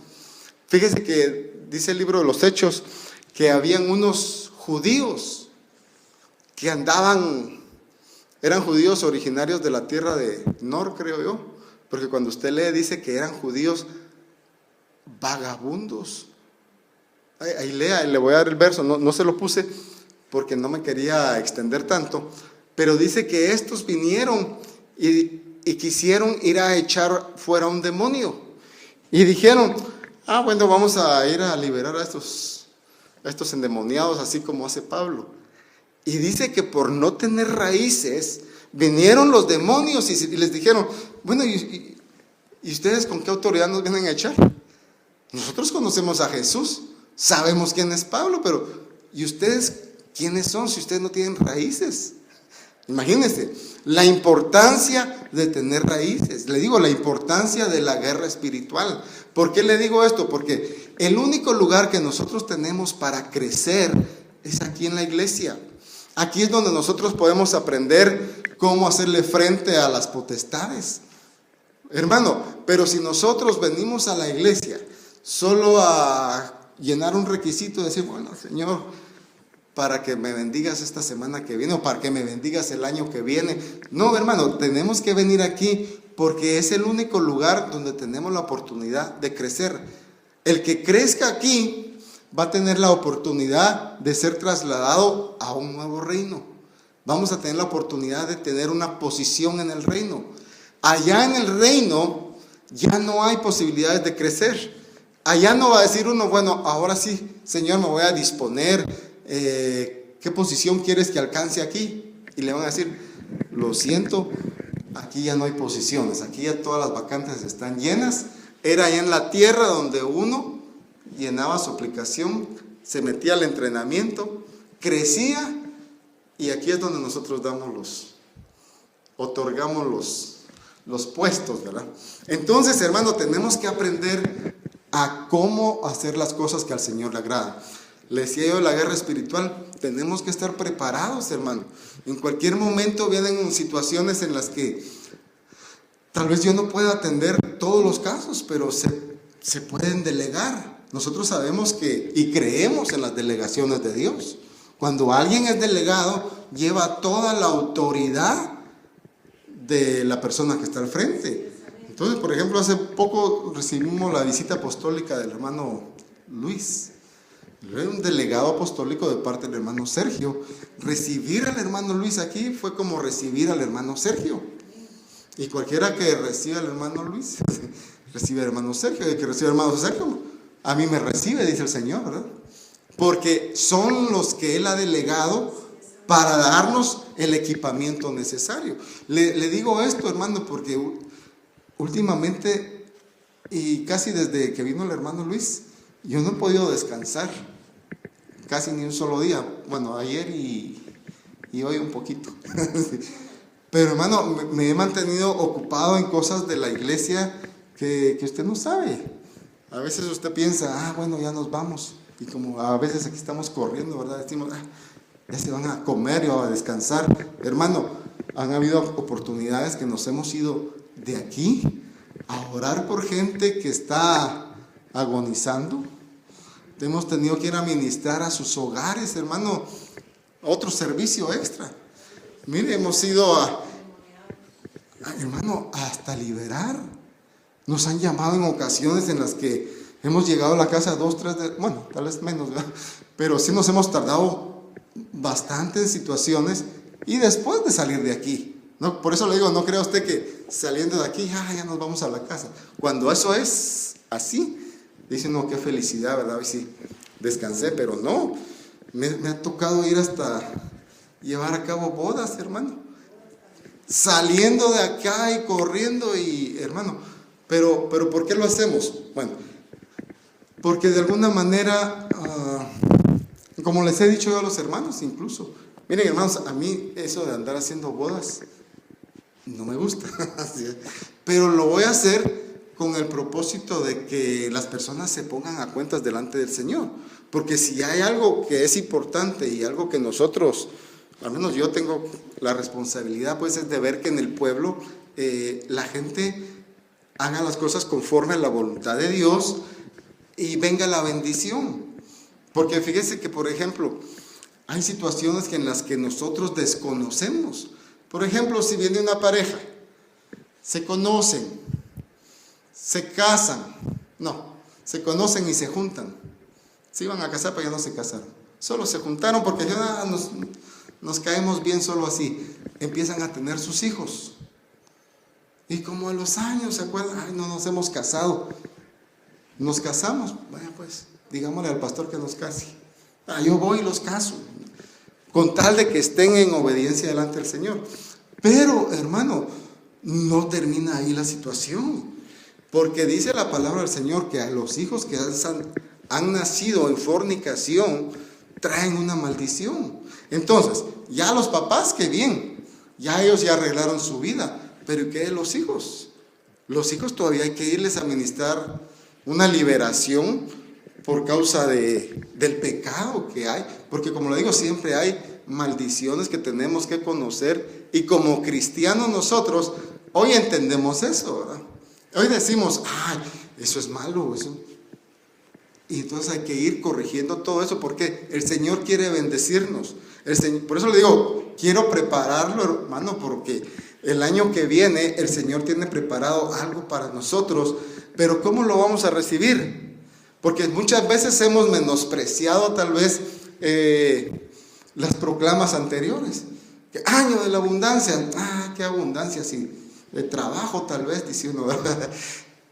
fíjese que dice el libro de los Hechos que habían unos judíos que eran judíos originarios de la tierra de Nor, creo yo, porque cuando usted lee dice que eran judíos vagabundos. Ahí lea, le voy a dar el verso, no se lo puse porque no me quería extender tanto, Pero dice que estos vinieron y quisieron ir a echar fuera un demonio. Y dijeron, bueno, vamos a ir a liberar a estos endemoniados, así como hace Pablo. Y dice que por no tener raíces, vinieron los demonios y les dijeron, bueno, ¿y ustedes con qué autoridad nos vienen a echar? Nosotros conocemos a Jesús, sabemos quién es Pablo, pero ¿y ustedes quiénes son si ustedes no tienen raíces? Imagínense la importancia de tener raíces. Le digo, la importancia de la guerra espiritual. ¿Por qué le digo esto? Porque el único lugar que nosotros tenemos para crecer es aquí en la iglesia. Aquí es donde nosotros podemos aprender cómo hacerle frente a las potestades. Hermano, pero si nosotros venimos a la iglesia solo a llenar un requisito, decir, bueno, Señor, para que me bendigas esta semana que viene o para que me bendigas el año que viene. No, hermano, tenemos que venir aquí porque es el único lugar donde tenemos la oportunidad de crecer. El que crezca aquí va a tener la oportunidad de ser trasladado a un nuevo reino. Vamos a tener la oportunidad de tener una posición en el reino. Allá en el reino ya no hay posibilidades de crecer. Allá no va a decir uno, bueno, ahora sí, Señor, me voy a disponer. ¿Qué posición quieres que alcance aquí? Y le van a decir, lo siento, aquí ya no hay posiciones, aquí ya todas las vacantes están llenas. Era allá en la tierra donde uno llenaba su aplicación, se metía al entrenamiento, crecía, y aquí es donde nosotros otorgamos los puestos, ¿verdad? Entonces, hermano, tenemos que aprender a cómo hacer las cosas que al Señor le agrada. Le decía yo, la guerra espiritual, tenemos que estar preparados, hermano. En cualquier momento vienen situaciones en las que tal vez yo no pueda atender todos los casos, pero se pueden delegar. Nosotros sabemos y creemos en las delegaciones de Dios. Cuando alguien es delegado, lleva toda la autoridad de la persona que está al frente. Entonces, por ejemplo, hace poco recibimos la visita apostólica del hermano Luis. Era un delegado apostólico de parte del hermano Sergio. Recibir al hermano Luis aquí fue como recibir al hermano Sergio. Y cualquiera que reciba al hermano Luis, recibe al hermano Sergio. Y el que recibe al hermano Sergio, a mí me recibe, dice el Señor, ¿verdad? Porque son los que Él ha delegado para darnos el equipamiento necesario. Le digo esto, hermano, porque últimamente, y casi desde que vino el hermano Luis, yo no he podido descansar casi ni un solo día. Bueno, ayer y hoy un poquito. Pero hermano, me he mantenido ocupado en cosas de la iglesia que usted no sabe. A veces usted piensa, bueno, ya nos vamos. Y como a veces aquí estamos corriendo, ¿verdad? Decimos, ya se van a comer y a descansar. Hermano, han habido oportunidades que nos hemos ido de aquí a orar por gente que está agonizando. Hemos tenido que ir a ministrar a sus hogares, hermano, otro servicio extra. Mire, hemos ido hermano, hasta liberar. Nos han llamado en ocasiones en las que hemos llegado a la casa 2, 3, bueno, tal vez menos, ¿verdad? Pero sí nos hemos tardado bastante en situaciones y después de salir de aquí. No, por eso le digo, no crea usted que saliendo de aquí, ya nos vamos a la casa. Cuando eso es así, dice no, qué felicidad, ¿verdad? Hoy sí descansé, pero no, me ha tocado ir hasta llevar a cabo bodas, hermano. Saliendo de acá y corriendo y, hermano, pero ¿por qué lo hacemos? Bueno, porque de alguna manera, como les he dicho yo a los hermanos incluso, miren hermanos, a mí eso de andar haciendo bodas no me gusta, pero lo voy a hacer con el propósito de que las personas se pongan a cuentas delante del Señor, porque si hay algo que es importante y algo que nosotros, al menos yo tengo la responsabilidad, pues es de ver que en el pueblo la gente haga las cosas conforme a la voluntad de Dios y venga la bendición. Porque fíjese que, por ejemplo, hay situaciones en las que nosotros desconocemos. Por ejemplo, si viene una pareja, se conocen, se casan, se conocen y se juntan. Se iban a casar, pero ya no se casaron. Solo se juntaron porque ya nos caemos bien solo así. Empiezan a tener sus hijos. Y como a los años se acuerdan, ay, no nos hemos casado. Nos casamos, vaya pues, digámosle al pastor que nos case. Yo voy y los caso, con tal de que estén en obediencia delante del Señor. Pero, hermano, no termina ahí la situación, porque dice la palabra del Señor que a los hijos que han nacido en fornicación traen una maldición. Entonces, ya los papás, qué bien, ya ellos ya arreglaron su vida, pero ¿qué de los hijos? Los hijos todavía hay que irles a ministrar una liberación por causa del pecado que hay, porque como lo digo, siempre hay maldiciones que tenemos que conocer, y como cristianos nosotros hoy entendemos eso, ¿verdad? Hoy decimos, ay, eso es malo, eso. Y entonces hay que ir corrigiendo todo eso, porque el Señor quiere bendecirnos. Por eso le digo, quiero prepararlo, hermano, porque el año que viene el Señor tiene preparado algo para nosotros. Pero ¿cómo lo vamos a recibir? Porque muchas veces hemos menospreciado tal vez las proclamas anteriores. Que año de la abundancia, qué abundancia, sí, de trabajo tal vez, dice uno, ¿verdad?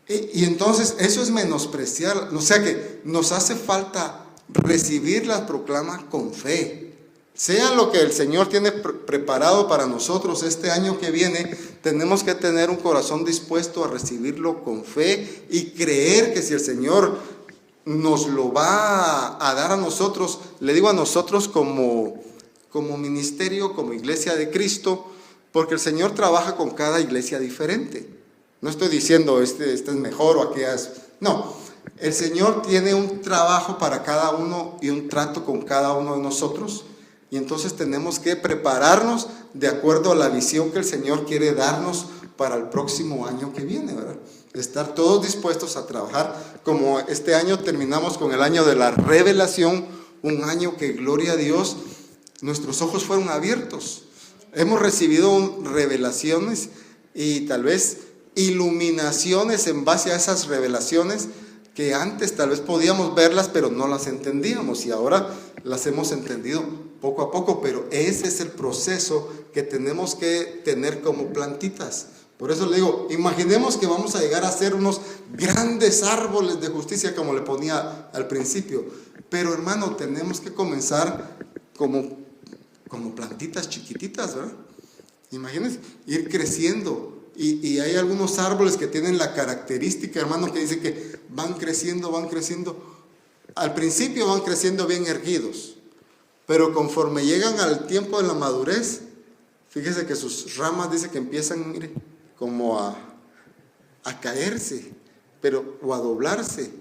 Y entonces eso es menospreciar. O sea que nos hace falta recibir las proclamas con fe. Sea lo que el Señor tiene preparado para nosotros este año que viene, tenemos que tener un corazón dispuesto a recibirlo con fe y creer que si el Señor nos lo va a dar a nosotros, le digo a nosotros como ministerio, como iglesia de Cristo, porque el Señor trabaja con cada iglesia diferente. No estoy diciendo este es mejor o aquella es... No, el Señor tiene un trabajo para cada uno y un trato con cada uno de nosotros. Y entonces tenemos que prepararnos de acuerdo a la visión que el Señor quiere darnos para el próximo año que viene, ¿verdad? Estar todos dispuestos a trabajar. Como este año terminamos con el año de la revelación, un año que, gloria a Dios, nuestros ojos fueron abiertos. Hemos recibido revelaciones y tal vez iluminaciones en base a esas revelaciones que antes tal vez podíamos verlas, pero no las entendíamos, y ahora las hemos entendido poco a poco. Pero ese es el proceso que tenemos que tener como plantitas. Por eso le digo, imaginemos que vamos a llegar a ser unos grandes árboles de justicia, como le ponía al principio. Pero hermano, tenemos que comenzar como plantitas chiquititas, ¿verdad? Imagínense, ir creciendo. Y hay algunos árboles que tienen la característica, hermano, que dice que van creciendo. Al principio van creciendo bien erguidos, pero conforme llegan al tiempo de la madurez, fíjese que sus ramas, dice que empiezan, mire, como a caerse, o a doblarse.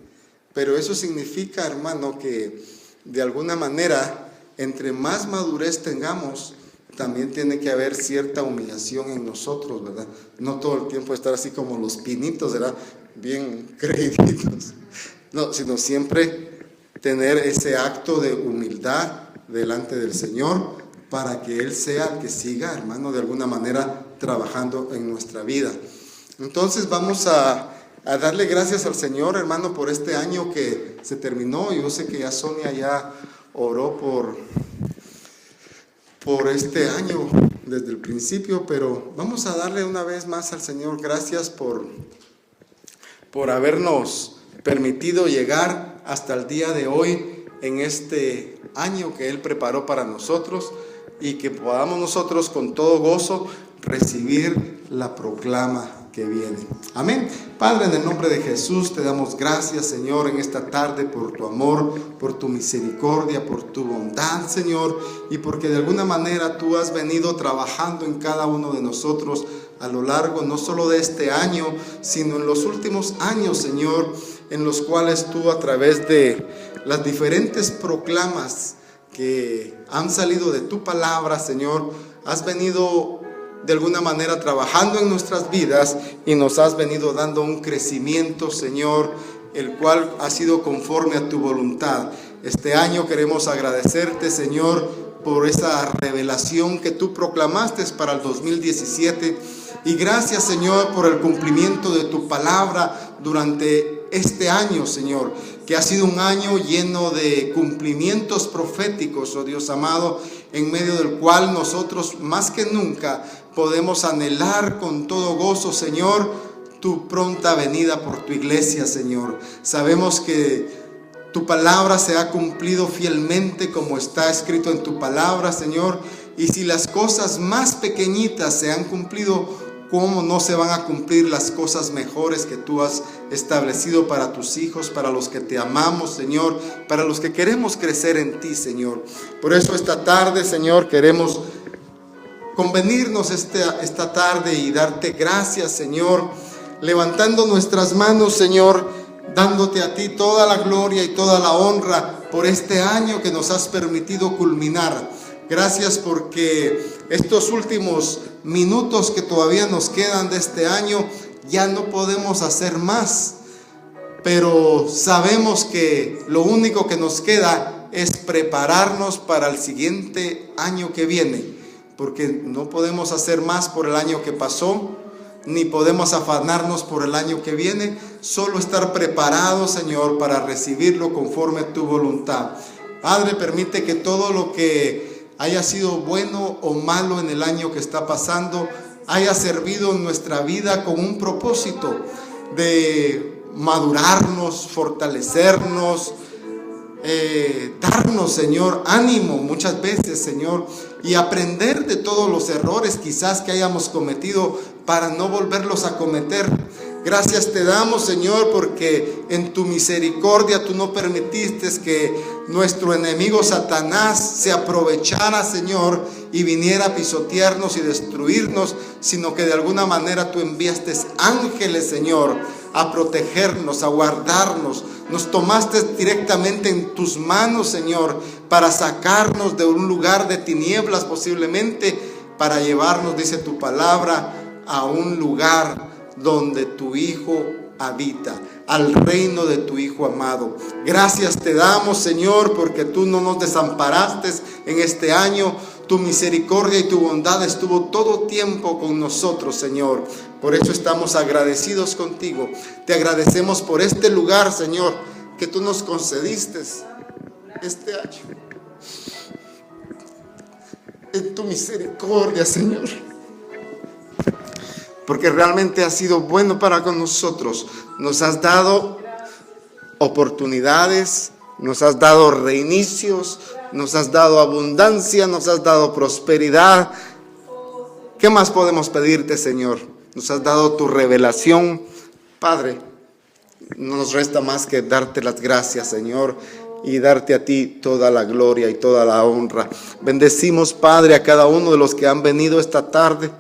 Pero eso significa, hermano, que de alguna manera, entre más madurez tengamos, también tiene que haber cierta humillación en nosotros, ¿verdad? No todo el tiempo estar así como los pinitos, ¿verdad? Bien creíditos. No, sino siempre tener ese acto de humildad delante del Señor, para que Él sea el que siga, hermano, de alguna manera trabajando en nuestra vida. Entonces vamos a darle gracias al Señor, hermano, por este año que se terminó. Yo sé que ya Sonia ya oró por este año desde el principio, pero vamos a darle una vez más al Señor gracias por habernos permitido llegar hasta el día de hoy en este año que Él preparó para nosotros, y que podamos nosotros con todo gozo recibir la proclama que viene. Amén. Padre, en el nombre de Jesús te damos gracias, Señor, en esta tarde por tu amor, por tu misericordia, por tu bondad, Señor, y porque de alguna manera tú has venido trabajando en cada uno de nosotros a lo largo no solo de este año, sino en los últimos años, Señor, en los cuales tú, a través de las diferentes proclamas que han salido de tu palabra, Señor, has venido de alguna manera trabajando en nuestras vidas y nos has venido dando un crecimiento, Señor, el cual ha sido conforme a tu voluntad. Este año queremos agradecerte, Señor, por esa revelación que tú proclamaste para el 2017, y gracias, Señor, por el cumplimiento de tu palabra durante este año, Señor, que ha sido un año lleno de cumplimientos proféticos, oh Dios amado, en medio del cual nosotros más que nunca podemos anhelar con todo gozo, Señor, tu pronta venida por tu iglesia, Señor. Sabemos que tu palabra se ha cumplido fielmente como está escrito en tu palabra, Señor. Y si las cosas más pequeñitas se han cumplido, ¿cómo no se van a cumplir las cosas mejores que tú has establecido para tus hijos, para los que te amamos, Señor, para los que queremos crecer en ti, Señor? Por eso esta tarde, Señor, queremos convenirnos esta tarde y darte gracias, Señor, levantando nuestras manos, Señor, dándote a ti toda la gloria y toda la honra por este año que nos has permitido culminar. Gracias porque estos últimos minutos que todavía nos quedan de este año ya no podemos hacer más, pero sabemos que lo único que nos queda es prepararnos para el siguiente año que viene, porque no podemos hacer más por el año que pasó, ni podemos afanarnos por el año que viene, solo estar preparados, Señor, para recibirlo conforme a tu voluntad. Padre, permite que todo lo que haya sido bueno o malo en el año que está pasando, haya servido en nuestra vida con un propósito de madurarnos, fortalecernos, darnos, Señor, ánimo muchas veces, Señor, y aprender de todos los errores quizás que hayamos cometido para no volverlos a cometer. Gracias te damos, Señor, porque en tu misericordia tú no permitiste que nuestro enemigo Satanás se aprovechara, Señor, y viniera a pisotearnos y destruirnos, sino que de alguna manera tú enviaste ángeles, Señor, a protegernos, a guardarnos. Nos tomaste directamente en tus manos, Señor, para sacarnos de un lugar de tinieblas posiblemente, para llevarnos, dice tu palabra, a un lugar donde tu Hijo habita, al reino de tu Hijo amado. Gracias te damos, Señor, porque tú no nos desamparaste en este año. Tu misericordia y tu bondad estuvo todo tiempo con nosotros, Señor. Por eso estamos agradecidos contigo. Te agradecemos por este lugar, Señor, que tú nos concediste este año. En tu misericordia, Señor, porque realmente has sido bueno para con nosotros. Nos has dado oportunidades, nos has dado reinicios, nos has dado abundancia, nos has dado prosperidad. ¿Qué más podemos pedirte, Señor? Nos has dado tu revelación. Padre, no nos resta más que darte las gracias, Señor, y darte a ti toda la gloria y toda la honra. Bendecimos, Padre, a cada uno de los que han venido esta tarde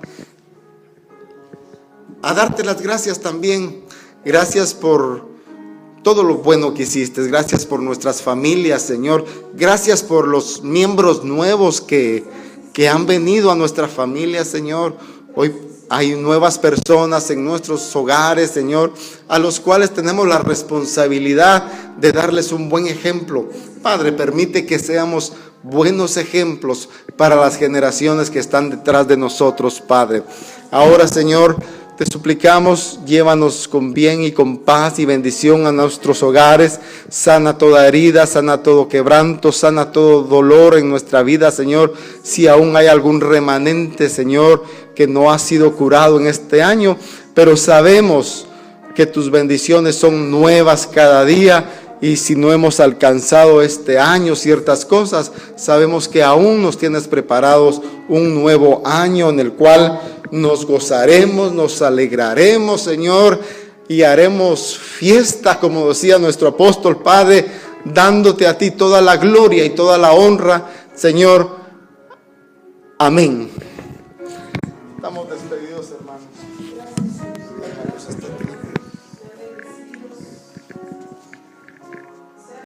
a darte las gracias también. Gracias por todo lo bueno que hiciste. Gracias por nuestras familias, Señor. Gracias por los miembros nuevos que han venido a nuestra familia, Señor. Hoy hay nuevas personas en nuestros hogares, Señor, a los cuales tenemos la responsabilidad de darles un buen ejemplo. Padre, permite que seamos buenos ejemplos para las generaciones que están detrás de nosotros, Padre. Ahora, Señor, te suplicamos, llévanos con bien y con paz y bendición a nuestros hogares. Sana toda herida, sana todo quebranto, sana todo dolor en nuestra vida, Señor. Si aún hay algún remanente, Señor, que no ha sido curado en este año, pero sabemos que tus bendiciones son nuevas cada día. Y si no hemos alcanzado este año ciertas cosas, sabemos que aún nos tienes preparados un nuevo año en el cual nos gozaremos, nos alegraremos, Señor, y haremos fiesta, como decía nuestro apóstol, Padre, dándote a ti toda la gloria y toda la honra, Señor. Amén. Estamos despedidos.